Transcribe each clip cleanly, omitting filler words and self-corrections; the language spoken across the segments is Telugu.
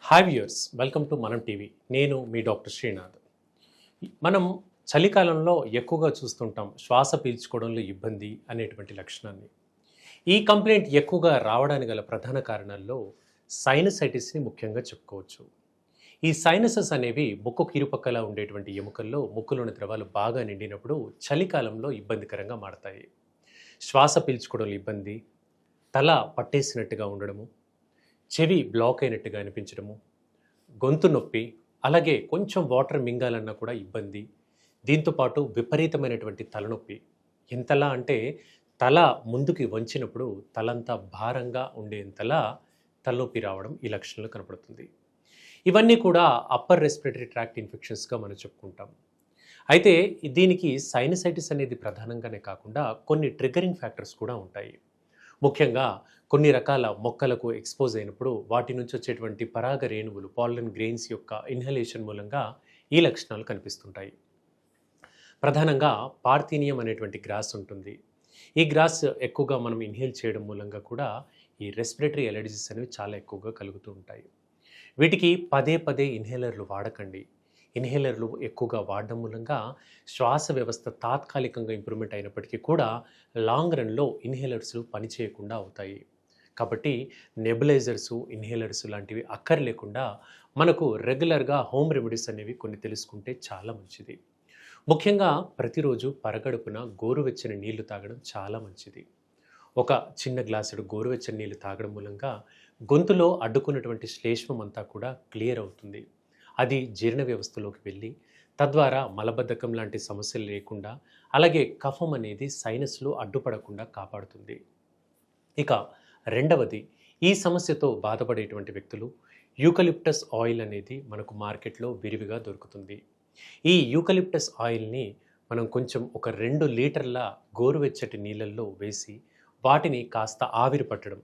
హాయ్ వ్యూయర్స్, వెల్కమ్ టు మనం టీవీ. నేను మీ డాక్టర్ శ్రీనాథ్. మనం చలికాలంలో ఎక్కువగా చూస్తుంటాం శ్వాస పీల్చుకోవడంలో ఇబ్బంది అనేటువంటి లక్షణాన్ని. ఈ కంప్లైంట్ ఎక్కువగా రావడానికి గల ప్రధాన కారణాల్లో సైనసైటిస్ని ముఖ్యంగా చెప్పుకోవచ్చు. ఈ సైనసెస్ అనేవి ముక్కుకు ఇరుపక్కల ఉండేటువంటి ఎముకల్లో ముక్కులోని ద్రవాలు బాగా నిండినప్పుడు చలికాలంలో ఇబ్బందికరంగా మారతాయి. శ్వాస పీల్చుకోవడంలో ఇబ్బంది, తల పట్టేసినట్టుగా ఉండడము, చెవి బ్లాక్ అయినట్టుగా అనిపించడము, గొంతు నొప్పి, అలాగే కొంచెం వాటర్ మింగాలన్నా కూడా ఇబ్బంది. దీంతోపాటు విపరీతమైనటువంటి తలనొప్పి. ఎంతలా అంటే తల ముందుకి వంచినప్పుడు తలంతా భారంగా ఉండేంతలా తలనొప్పి రావడం ఈ లక్షణంలో కనపడుతుంది. ఇవన్నీ కూడా అప్పర్ రెస్పిరేటరీ ట్రాక్ట్ ఇన్ఫెక్షన్స్గా మనం చెప్పుకుంటాం. అయితే దీనికి సైనసైటిస్ అనేది ప్రధానంగానే కాకుండా కొన్ని ట్రిగరింగ్ ఫ్యాక్టర్స్ కూడా ఉంటాయి. ముఖ్యంగా కొన్ని రకాల మొక్కలకు ఎక్స్పోజ్ అయినప్పుడు వాటి నుంచి వచ్చేటువంటి పరాగ రేణువులు పాలన్ గ్రెయిన్స్ యొక్క ఇన్హలేషన్ మూలంగా ఈ లక్షణాలు కనిపిస్తుంటాయి. ప్రధానంగా పార్థీనియం అనేటువంటి గ్రాస్ ఉంటుంది. ఈ గ్రాస్ ఎక్కువగా మనం ఇన్హేల్ చేయడం మూలంగా కూడా ఈ రెస్పిరేటరీ అలర్జీస్ అనేవి చాలా ఎక్కువగా కలుగుతూ ఉంటాయి. వీటికి పదే పదే ఇన్హేలర్లు వాడకండి. ఇన్హేలర్లు ఎక్కువగా వాడడం మూలంగా శ్వాస వ్యవస్థ తాత్కాలికంగా ఇంప్రూవ్మెంట్ అయినప్పటికీ కూడా లాంగ్ రన్లో ఇన్హేలర్స్ పనిచేయకుండా అవుతాయి. కాబట్టి నెబులైజర్సు, ఇన్హేలర్స్ లాంటివి అక్కర్లేకుండా మనకు రెగ్యులర్గా హోమ్ రెమెడీస్ అనేవి కొన్ని తెలుసుకుంటే చాలా మంచిది. ముఖ్యంగా ప్రతిరోజు పరగడుపున గోరువెచ్చని నీళ్లు తాగడం చాలా మంచిది. ఒక చిన్న గ్లాసుడు గోరువెచ్చని నీళ్లు తాగడం మూలంగా గొంతులో అడ్డుకున్నటువంటి శ్లేష్మం అంతా కూడా క్లియర్ అవుతుంది. అది జీర్ణ వ్యవస్థలోకి వెళ్ళి తద్వారా మలబద్ధకం లాంటి సమస్యలు లేకుండా, అలాగే కఫం అనేది సైనస్లో అడ్డుపడకుండా కాపాడుతుంది. ఇక రెండవది, ఈ సమస్యతో బాధపడేటువంటి వ్యక్తులు యూకలిప్టస్ ఆయిల్ అనేది మనకు మార్కెట్లో విరివిగా దొరుకుతుంది. ఈ యూకలిప్టస్ ఆయిల్ని మనం కొంచెం ఒక 2 లీటర్ల గోరువెచ్చటి నీళ్ళల్లో వేసి వాటిని కాస్త ఆవిరి పట్టడం.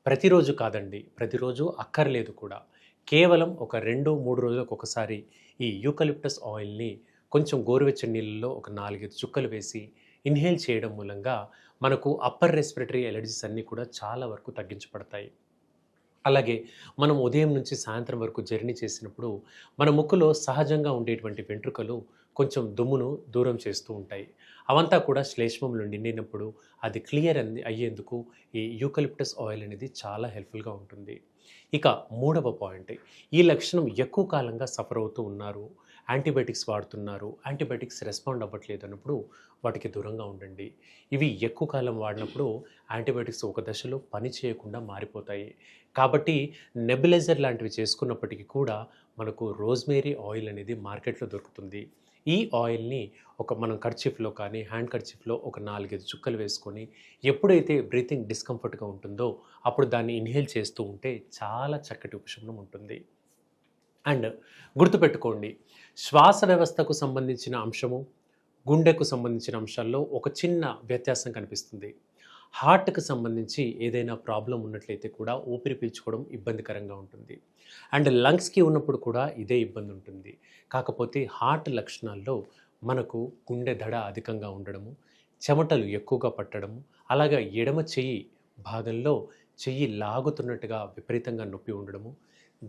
ప్రతిరోజు కాదండి, ప్రతిరోజు అక్కర్లేదు కూడా. కేవలం ఒక 2-3 రోజులకు ఒకసారి ఈ యూకలిప్టస్ ఆయిల్ని కొంచెం గోరువెచ్చని నీళ్ళలో ఒక 4-5 చుక్కలు వేసి ఇన్హేల్ చేయడం మూలంగా మనకు అప్పర్ రెస్పిరేటరీ అలర్జీస్ అన్నీ కూడా చాలా వరకు తగ్గించబడతాయి. అలాగే మనం ఉదయం నుంచి సాయంత్రం వరకు జర్నీ చేసినప్పుడు మన ముక్కులో సహజంగా ఉండేటువంటి వెంట్రుకలు కొంచెం దుమ్మును దూరం చేస్తూ ఉంటాయి. అవంతా కూడా శ్లేష్మంలో నిండినప్పుడు అది క్లియర్ అయ్యేందుకు ఈ యూకలిప్టస్ ఆయిల్ అనేది చాలా హెల్ప్ఫుల్గా ఉంటుంది. ఇక మూడవ పాయింట్, ఈ లక్షణం ఎక్కువ కాలంగా సఫర్ అవుతూ ఉన్నారు, యాంటీబయాటిక్స్ వాడుతున్నారు, యాంటీబయాటిక్స్ రెస్పాండ్ అవ్వట్లేదు అన్నప్పుడు వాటికి దూరంగా ఉండండి. ఇవి ఎక్కువ కాలం వాడినప్పుడు యాంటీబయాటిక్స్ ఒక దశలో పని చేయకుండా మారిపోతాయి. కాబట్టి నెబులైజర్ లాంటివి చేసుకున్నప్పటికీ కూడా మనకు రోజ్మేరీ ఆయిల్ అనేది మార్కెట్లో దొరుకుతుంది. ఈ ఆయిల్ని మనం కర్చీఫ్లో కానీ హ్యాండ్ కర్చీఫ్లో ఒక 4-5 చుక్కలు వేసుకొని ఎప్పుడైతే బ్రీతింగ్ డిస్కంఫర్ట్గా ఉంటుందో అప్పుడు దాన్ని ఇన్హేల్ చేస్తూ ఉంటే చాలా చక్కటి ఉపశమనం ఉంటుంది. అండ్ గుర్తుపెట్టుకోండి, శ్వాస వ్యవస్థకు సంబంధించిన అంశము, గుండెకు సంబంధించిన అంశాల్లో ఒక చిన్న వ్యత్యాసం కనిపిస్తుంది. హార్ట్కి సంబంధించి ఏదైనా ప్రాబ్లం ఉన్నట్లయితే కూడా ఊపిరి పీల్చుకోవడం ఇబ్బందికరంగా ఉంటుంది. అండ్ లంగ్స్కి ఉన్నప్పుడు కూడా ఇదే ఇబ్బంది ఉంటుంది. కాకపోతే హార్ట్ లక్షణాల్లో మనకు గుండె దడ అధికంగా ఉండడము, చెమటలు ఎక్కువగా పట్టడము, అలాగే ఎడమ చెయ్యి భాగంలో చెయ్యి లాగుతున్నట్టుగా విపరీతంగా నొప్పి ఉండడము,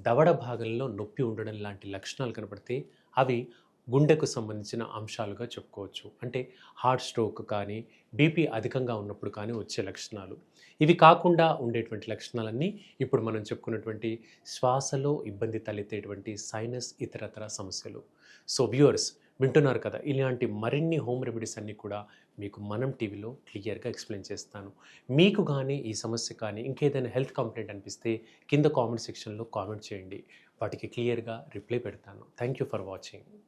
దవడ భాగంలో నొప్పి ఉండడం లాంటి లక్షణాలు కనపడితే అవి గుండెకు సంబంధించిన అంశాలుగా చెప్పుకోవచ్చు. అంటే హార్ట్ స్ట్రోక్ కానీ, బీపీ అధికంగా ఉన్నప్పుడు కానీ వచ్చే లక్షణాలు. ఇవి కాకుండా ఉండేటువంటి లక్షణాలన్నీ ఇప్పుడు మనం చెప్పుకున్నటువంటి శ్వాసలో ఇబ్బంది తలెత్తేటువంటి సైనస్ ఇతరతర సమస్యలు. సో వ్యూవర్స్, వింటున్నారు కదా, ఇలాంటి మరిన్ని హోమ్ రెమెడీస్ అన్నీ కూడా మీకు మనం టీవీలో క్లియర్గా ఎక్స్ప్లెయిన్ చేస్తాను. మీకు కానీ ఈ సమస్య కానీ ఇంకేదైనా హెల్త్ కంప్లైంట్ అనిపిస్తే కింద కామెంట్ సెక్షన్లో కామెంట్ చేయండి. వాటికి క్లియర్గా రిప్లై పెడతాను. Thank you for watching.